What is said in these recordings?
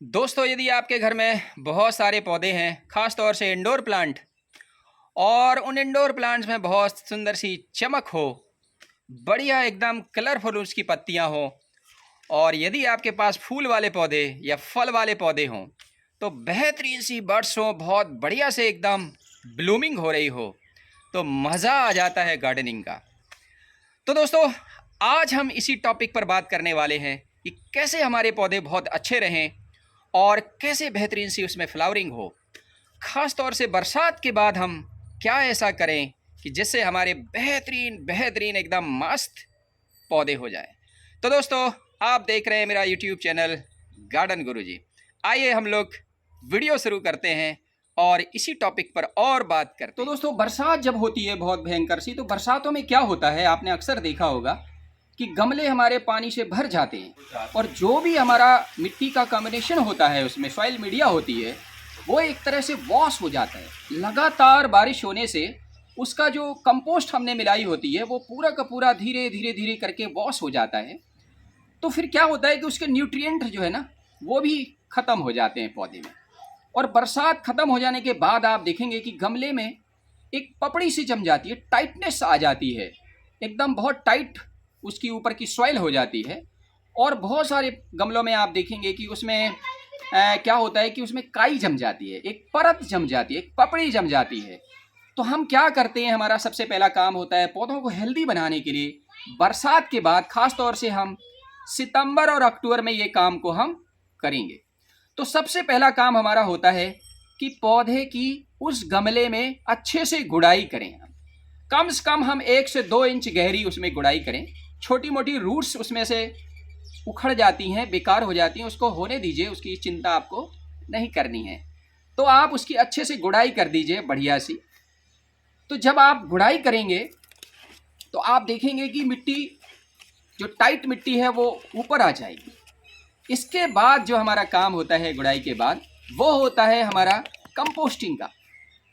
दोस्तों, यदि आपके घर में बहुत सारे पौधे हैं, ख़ास तौर से इंडोर प्लांट, और उन इंडोर प्लांट्स में बहुत सुंदर सी चमक हो, बढ़िया एकदम कलरफुल उसकी पत्तियां हो, और यदि आपके पास फूल वाले पौधे या फल वाले पौधे हों, तो बेहतरीन सी बर्ड्स हों, बहुत बढ़िया से एकदम ब्लूमिंग हो रही हो, तो मज़ा आ जाता है गार्डनिंग का। तो दोस्तों, आज हम इसी टॉपिक पर बात करने वाले हैं कि कैसे हमारे पौधे बहुत अच्छे रहें और कैसे बेहतरीन सी उसमें फ्लावरिंग हो। ख़ास तौर से बरसात के बाद हम क्या ऐसा करें कि जिससे हमारे बेहतरीन बेहतरीन एकदम मस्त पौधे हो जाएं। तो दोस्तों, आप देख रहे हैं मेरा यूट्यूब चैनल गार्डन गुरुजी। आइए हम लोग वीडियो शुरू करते हैं और इसी टॉपिक पर और बात करते हैं। तो दोस्तों, बरसात जब होती है बहुत भयंकर सी, तो बरसातों में क्या होता है, आपने अक्सर देखा होगा कि गमले हमारे पानी से भर जाते हैं और जो भी हमारा मिट्टी का कॉम्बिनेशन होता है, उसमें सॉइल मीडिया होती है, वो एक तरह से वॉश हो जाता है। लगातार बारिश होने से उसका जो कंपोस्ट हमने मिलाई होती है, वो पूरा का पूरा धीरे धीरे धीरे करके वॉश हो जाता है। तो फिर क्या होता है कि उसके न्यूट्रिएंट जो है ना, वो भी ख़त्म हो जाते हैं पौधे में। और बरसात ख़त्म हो जाने के बाद आप देखेंगे कि गमले में एक पपड़ी सी जम जाती है, टाइटनेस आ जाती है, एकदम बहुत टाइट उसकी ऊपर की सॉइल हो जाती है। और बहुत सारे गमलों में आप देखेंगे कि उसमें क्या होता है कि उसमें काई जम जाती है, एक परत जम जाती है, एक पपड़ी जम जाती है। तो हम क्या करते हैं, हमारा सबसे पहला काम होता है पौधों को हेल्दी बनाने के लिए, बरसात के बाद खास तौर से हम सितंबर और अक्टूबर में ये काम को हम करेंगे। तो सबसे पहला काम हमारा होता है कि पौधे की उस गमले में अच्छे से गुड़ाई करें। कम से कम हम 1 से 2 इंच गहरी उसमें गुड़ाई करें। छोटी मोटी रूट्स उसमें से उखड़ जाती हैं, बेकार हो जाती हैं, उसको होने दीजिए, उसकी चिंता आपको नहीं करनी है। तो आप उसकी अच्छे से गुड़ाई कर दीजिए बढ़िया सी। तो जब आप गुड़ाई करेंगे तो आप देखेंगे कि मिट्टी जो टाइट मिट्टी है वो ऊपर आ जाएगी। इसके बाद जो हमारा काम होता है गुड़ाई के बाद, वो होता है हमारा कंपोस्टिंग का।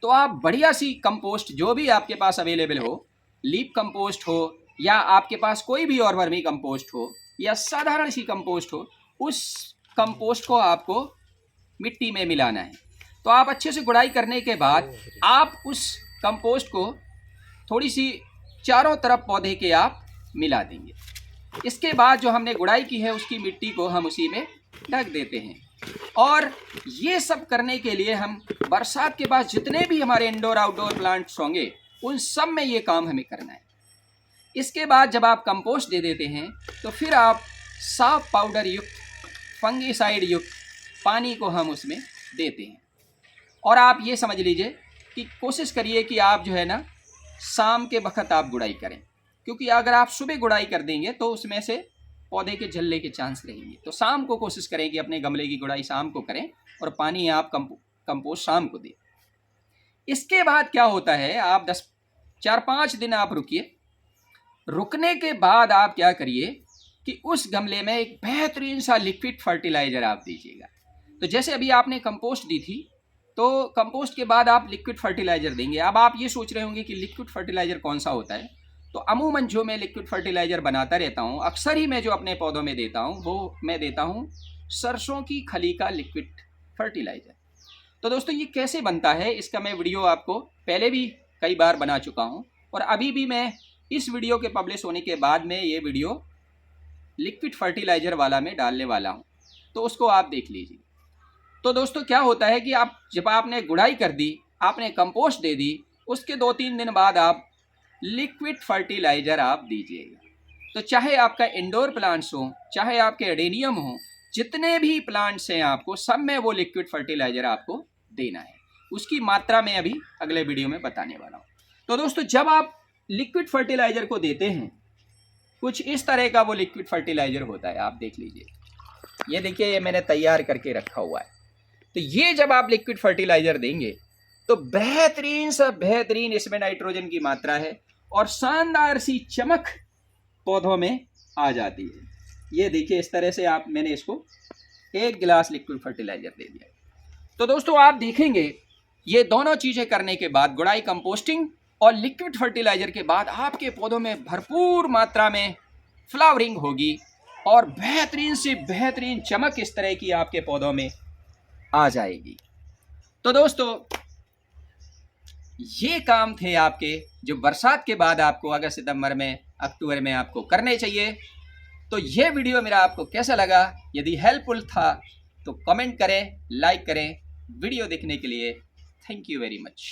तो आप बढ़िया सी कंपोस्ट जो भी आपके पास अवेलेबल हो, लीफ कंपोस्ट हो या आपके पास कोई भी और वर्मी कंपोस्ट हो या साधारण सी कंपोस्ट हो, उस कंपोस्ट को आपको मिट्टी में मिलाना है। तो आप अच्छे से गुड़ाई करने के बाद आप उस कंपोस्ट को थोड़ी सी चारों तरफ पौधे के आप मिला देंगे। इसके बाद जो हमने गुड़ाई की है उसकी मिट्टी को हम उसी में ढक देते हैं। और ये सब करने के लिए हम बरसात के बाद जितने भी हमारे इंडोर आउटडोर प्लांट्स होंगे, उन सब में ये काम हमें करना है। इसके बाद जब आप कंपोस्ट दे देते हैं तो फिर आप साफ पाउडर युक्त, फंगीसाइड युक्त पानी को हम उसमें देते हैं। और आप ये समझ लीजिए कि कोशिश करिए कि आप जो है ना, शाम के वक्त आप गुड़ाई करें, क्योंकि अगर आप सुबह गुड़ाई कर देंगे तो उसमें से पौधे के जलने के चांस रहेंगे। तो शाम को कोशिश करें कि अपने गमले की गुड़ाई शाम को करें और पानी आप कंपोस्ट शाम को दें। इसके बाद क्या होता है, आप 4-5 दिन आप रुकिए। रुकने के बाद आप क्या करिए कि उस गमले में एक बेहतरीन सा लिक्विड फर्टिलाइज़र आप दीजिएगा। तो जैसे अभी आपने कंपोस्ट दी थी, तो कंपोस्ट के बाद आप लिक्विड फर्टिलाइज़र देंगे। अब आप ये सोच रहे होंगे कि लिक्विड फर्टिलाइज़र कौन सा होता है। तो अमूमन जो मैं लिक्विड फर्टिलाइज़र बनाता रहता हूँ, अक्सर ही मैं जो अपने पौधों में देता हूँ, वो मैं देता हूँ सरसों की खली का लिक्विड फर्टिलाइज़र। तो दोस्तों, ये कैसे बनता है, इसका मैं वीडियो आपको पहले भी कई बार बना चुका हूँ, और अभी भी मैं इस वीडियो के पब्लिश होने के बाद में ये वीडियो लिक्विड फर्टिलाइज़र वाला मैं डालने वाला हूँ, तो उसको आप देख लीजिए। तो दोस्तों, क्या होता है कि आप जब आपने गुड़ाई कर दी, आपने कंपोस्ट दे दी, उसके 2-3 दिन बाद आप लिक्विड फर्टिलाइज़र आप दीजिएगा। तो चाहे आपका इंडोर प्लांट्स हो, चाहे आपके एडेनियम हो, जितने भी प्लांट्स हैं आपको सब में वो लिक्विड फर्टिलाइज़र आपको देना है। उसकी मात्रा मैं अभी अगले वीडियो में बताने वाला हूँ। तो दोस्तों, जब आप लिक्विड फर्टिलाइज़र को देते हैं, कुछ इस तरह का वो लिक्विड फर्टिलाइज़र होता है, आप देख लीजिए। ये देखिए, ये मैंने तैयार करके रखा हुआ है। तो ये जब आप लिक्विड फर्टिलाइज़र देंगे तो बेहतरीन सा बेहतरीन इसमें नाइट्रोजन की मात्रा है और शानदार सी चमक पौधों में आ जाती है। ये देखिए, इस तरह से आप मैंने इसको 1 गिलास लिक्विड फर्टिलाइज़र दे दिया। तो दोस्तों, आप देखेंगे ये दोनों चीज़ें करने के बाद, गुड़ाई, कंपोस्टिंग और लिक्विड फर्टिलाइज़र के बाद, आपके पौधों में भरपूर मात्रा में फ्लावरिंग होगी और बेहतरीन से बेहतरीन चमक इस तरह की आपके पौधों में आ जाएगी। तो दोस्तों, ये काम थे आपके जो बरसात के बाद आपको अगस्त सितंबर में अक्टूबर में आपको करने चाहिए। तो ये वीडियो मेरा आपको कैसा लगा? यदि हेल्पफुल था तो कमेंट करें, लाइक करें। वीडियो देखने के लिए थैंक यू वेरी मच।